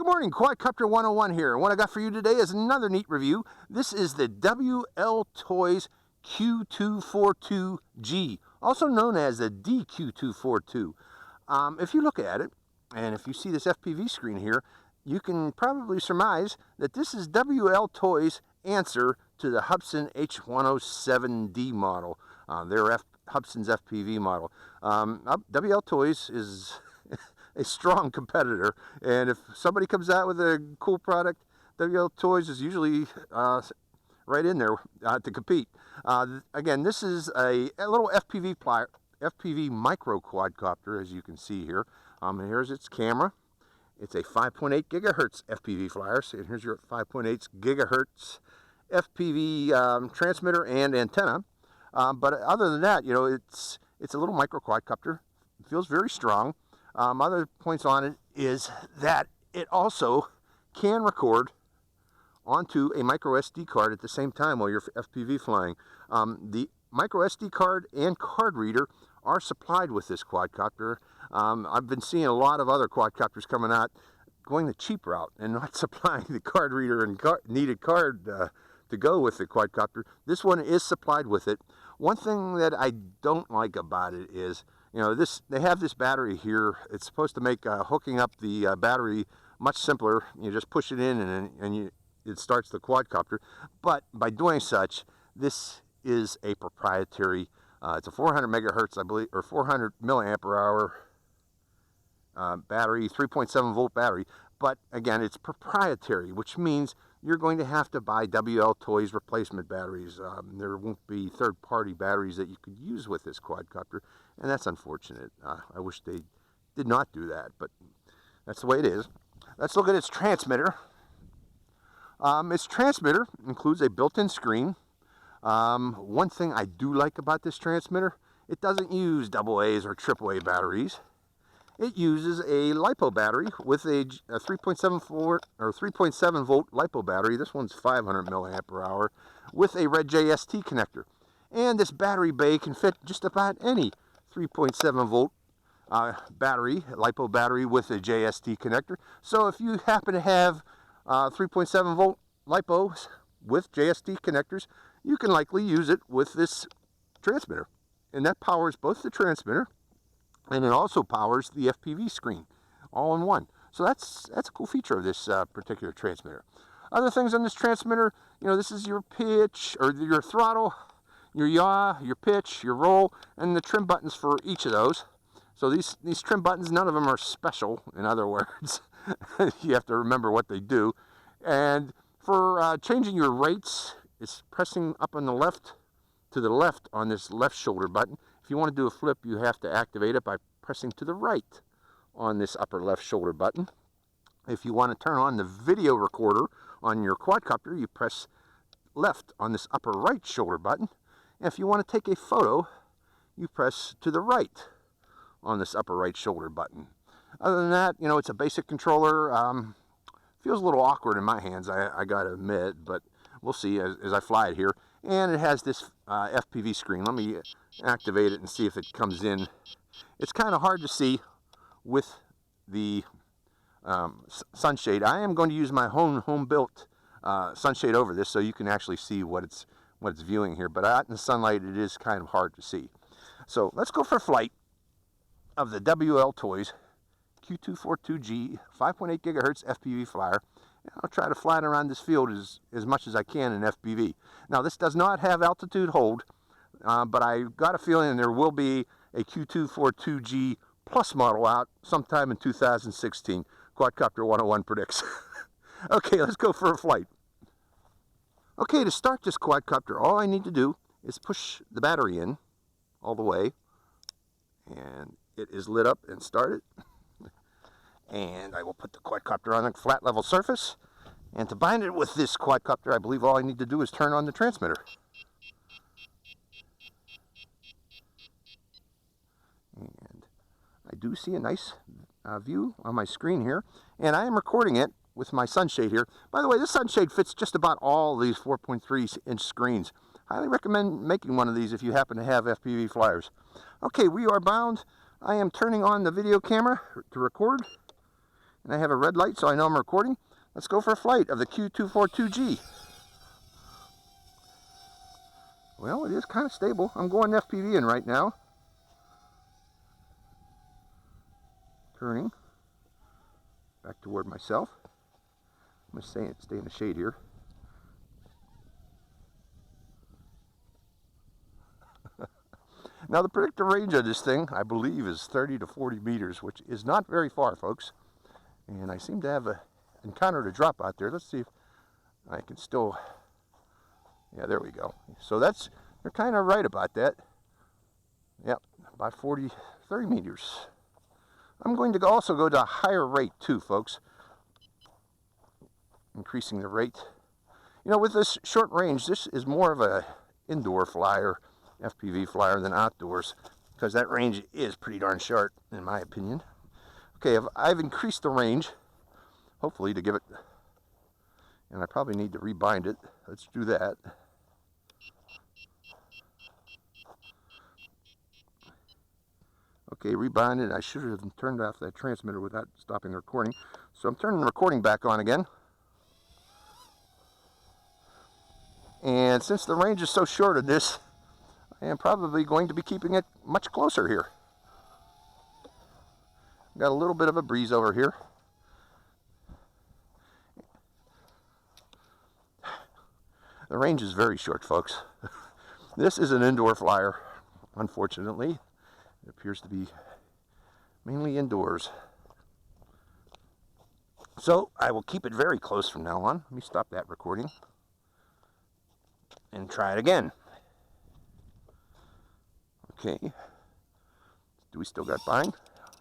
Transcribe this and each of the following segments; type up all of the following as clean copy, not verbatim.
Good morning, Quadcopter 101 here. And what I got for you today is another neat review. This is the WLToys Q242G, also known as the DQ242. If you look at it, and if you see this FPV screen here, you can probably surmise that this is WLToys' answer to the Hubsan H107D model, their Hubsan's FPV model. WLToys is a strong competitor, and if somebody comes out with a cool product, WLToys is usually right in there to compete. Again, this is a little FPV micro quadcopter, as you can see here. Here's its camera. It's a 5.8 gigahertz FPV flyer. So here's your 5.8 gigahertz FPV transmitter and antenna. But other than that, you know, it's a little micro quadcopter. It feels very strong. Other points on it is that it also can record onto a micro SD card at the same time while you're FPV flying. The micro SD card and card reader are supplied with this quadcopter. I've been seeing a lot of other quadcopters coming out going the cheap route and not supplying the card reader and needed card to go with the quadcopter. This one is supplied with it. One thing that I don't like about it is, you know, they have this battery here. It's supposed to make hooking up the battery much simpler. You just push it in and it starts the quadcopter. But by doing such, this is a proprietary. It's a 400 megahertz, I believe, or 400 milliamp hour battery, 3.7 volt battery. But again, it's proprietary, which means you're going to have to buy WLToys replacement batteries. There won't be third-party batteries that you could use with this quadcopter, and that's unfortunate. I wish they did not do that, but that's the way it is. Let's look at its transmitter. Its transmitter includes a built-in screen. One thing I do like about this transmitter, it doesn't use AA's or AAA batteries. It uses a LiPo battery with a 3.7 volt LiPo battery. This one's 500 milliamp hour with a red JST connector. And this battery bay can fit just about any 3.7 volt battery, LiPo battery with a JST connector. So if you happen to have 3.7 volt LiPos with JST connectors, you can likely use it with this transmitter. And that powers both the transmitter and it also powers the FPV screen all in one. So that's a cool feature of this particular transmitter. Other things on this transmitter, you know, this is your pitch or your throttle, your yaw, your pitch, your roll, and the trim buttons for each of those. So these trim buttons, none of them are special, in other words. You have to remember what they do. And for changing your rates, it's pressing up on the left to the left on this left shoulder button. If you want to do a flip, you have to activate it by pressing to the right on this upper left shoulder button. If you want to turn on the video recorder on your quadcopter, you press left on this upper right shoulder button. And if you want to take a photo, you press to the right on this upper right shoulder button. Other than that, you know, it's a basic controller. Feels a little awkward in my hands, I gotta admit, but we'll see as I fly it here. And it has this FPV screen. Let me activate it and see if it comes in. It's kind of hard to see with the sunshade. I am going to use my home-built sunshade over this so you can actually see what it's viewing here. But out in the sunlight, it is kind of hard to see. So let's go for a flight of the WLToys Q242G 5.8 gigahertz FPV flyer. I'll try to fly it around this field as much as I can in FPV. Now, this does not have altitude hold, but I got a feeling there will be a Q242G Plus model out sometime in 2016. Quadcopter 101 predicts. Okay, let's go for a flight. Okay, to start this quadcopter, all I need to do is push the battery in all the way, and it is lit up and started. And I will put the quadcopter on a flat level surface. And to bind it with this quadcopter, I believe all I need to do is turn on the transmitter. And I do see a nice view on my screen here. And I am recording it with my sunshade here. By the way, this sunshade fits just about all these 4.3-inch screens. Highly recommend making one of these if you happen to have FPV flyers. Okay, we are bound. I am turning on the video camera to record. And I have a red light, so I know I'm recording. Let's go for a flight of the Q242G. Well, it is kind of stable. I'm going FPV in right now. Turning back toward myself. I'm going to stay in the shade here. Now the predicted range of this thing, I believe, is 30 to 40 meters, which is not very far, folks. And I seem to have encountered a drop out there. Let's see if I can still, yeah, there we go. So they're kind of right about that. Yep, about 30 meters. I'm going to also go to a higher rate too, folks. Increasing the rate. You know, with this short range, this is more of a indoor flyer, FPV flyer, than outdoors, because that range is pretty darn short, in my opinion. Okay, I've increased the range, hopefully to give it, and I probably need to rebind it. Let's do that. Okay, rebind it. I should have turned off that transmitter without stopping the recording. So I'm turning the recording back on again. And since the range is so short of this, I am probably going to be keeping it much closer here. Got a little bit of a breeze over here. The range is very short, folks. This is an indoor flyer, unfortunately. It appears to be mainly indoors. So I will keep it very close from now on. Let me stop that recording and try it again. Okay. Do we still got bind?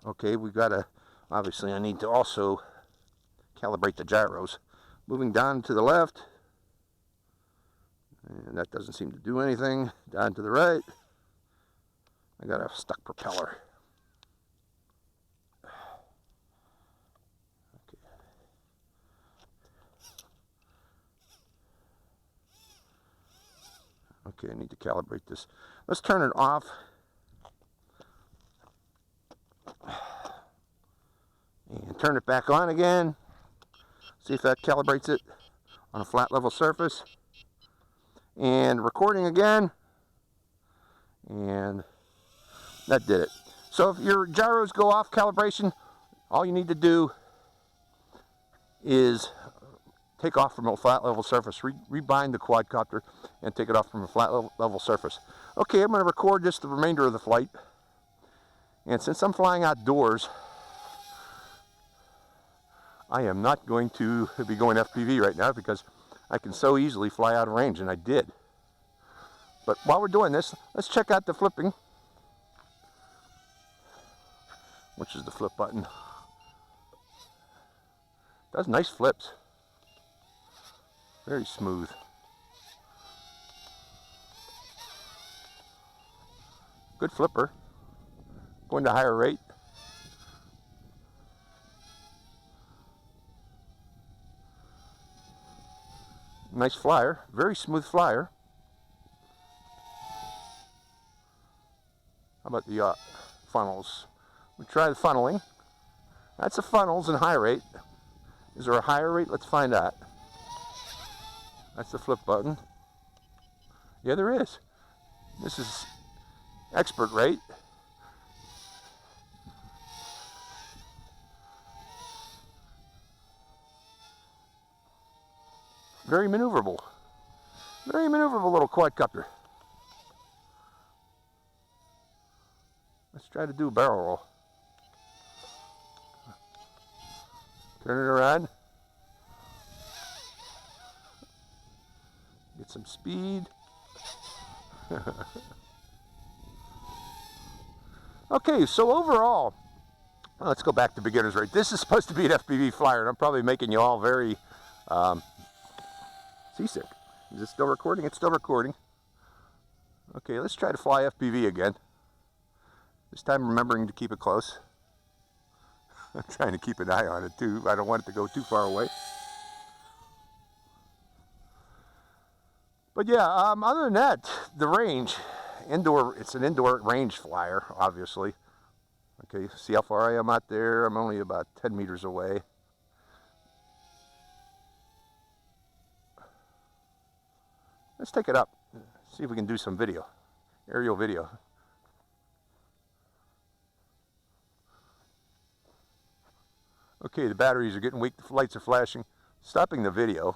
Okay, we got to, obviously I need to also calibrate the gyros. Moving down to the left. And that doesn't seem to do anything. Down to the right. I got a stuck propeller. Okay, I need to calibrate this. Let's turn it off. And turn it back on again. See if that calibrates it on a flat level surface. And recording again. And that did it. So if your gyros go off calibration, all you need to do is take off from a flat level surface, rebind the quadcopter, and take it off from a flat level surface. Okay, I'm going to record just the remainder of the flight. And since I'm flying outdoors, I am not going to be going FPV right now because I can so easily fly out of range, and I did. But while we're doing this, let's check out the flipping, which is the flip button. Does nice flips. Very smooth. Good flipper. Going to higher rate. Nice flyer. Very smooth flyer. How about the funnels? We try the funneling. That's the funnels in high rate. Is there a higher rate? Let's find out. That's the flip button. Yeah, there is. This is expert rate. Very maneuverable. Very maneuverable little quadcopter. Let's try to do a barrel roll. Turn it around. Get some speed. Okay, so overall, let's go back to beginner's rate. This is supposed to be an FPV flyer, and I'm probably making you all very seasick. Is it still recording? It's still recording. Okay, let's try to fly FPV again. This time remembering to keep it close. I'm trying to keep an eye on it too. I don't want it to go too far away. But yeah, other than that, the range, indoor, it's an indoor range flyer, obviously. Okay, see how far I am out there? I'm only about 10 meters away. Let's take it up, see if we can do some video, aerial video. Okay, the batteries are getting weak, the lights are flashing. Stopping the video.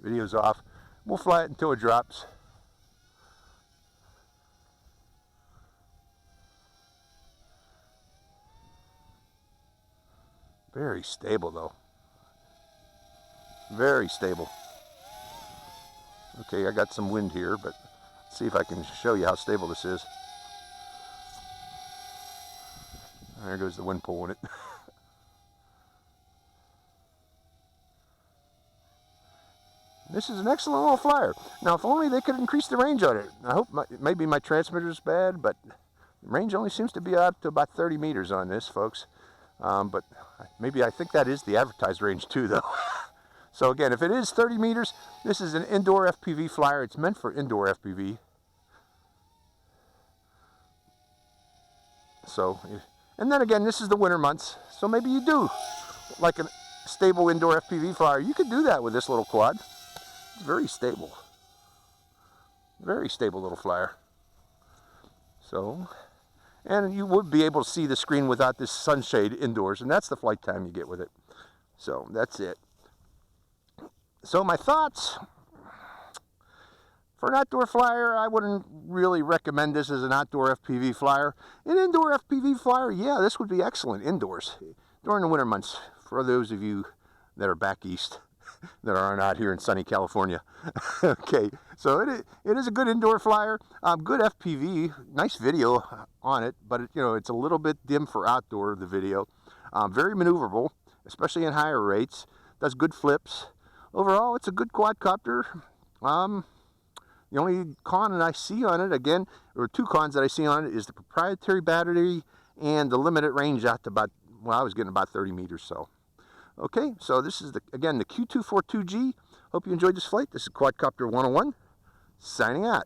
Video's off. We'll fly it until it drops. Very stable though. Very stable. Okay, I got some wind here, but let's see if I can show you how stable this is. There goes the wind pulling it. This is an excellent little flyer. Now, if only they could increase the range on it. I hope maybe my transmitter's bad, but the range only seems to be up to about 30 meters on this, folks. But maybe I think that is the advertised range too, though. So again, if it is 30 meters, this is an indoor FPV flyer. It's meant for indoor FPV. So, and then again, this is the winter months. So maybe you do like a stable indoor FPV flyer. You could do that with this little quad. It's very stable. Very stable little flyer. So, and you would be able to see the screen without this sunshade indoors, and that's the flight time you get with it. So that's it. So my thoughts, for an outdoor flyer, I wouldn't really recommend this as an outdoor FPV flyer. An indoor FPV flyer, yeah, this would be excellent indoors during the winter months for those of you that are back east that are not here in sunny California. Okay, so it is a good indoor flyer, good FPV, nice video on it, but it's a little bit dim for outdoor, the video. Very maneuverable, especially in higher rates, does good flips. Overall, it's a good quadcopter. The only con that I see on it, again, or two cons that I see on it, is the proprietary battery and the limited range out to about, well, I was getting about 30 meters, so. Okay, so this is, again, the Q242G. Hope you enjoyed this flight. This is Quadcopter 101, signing out.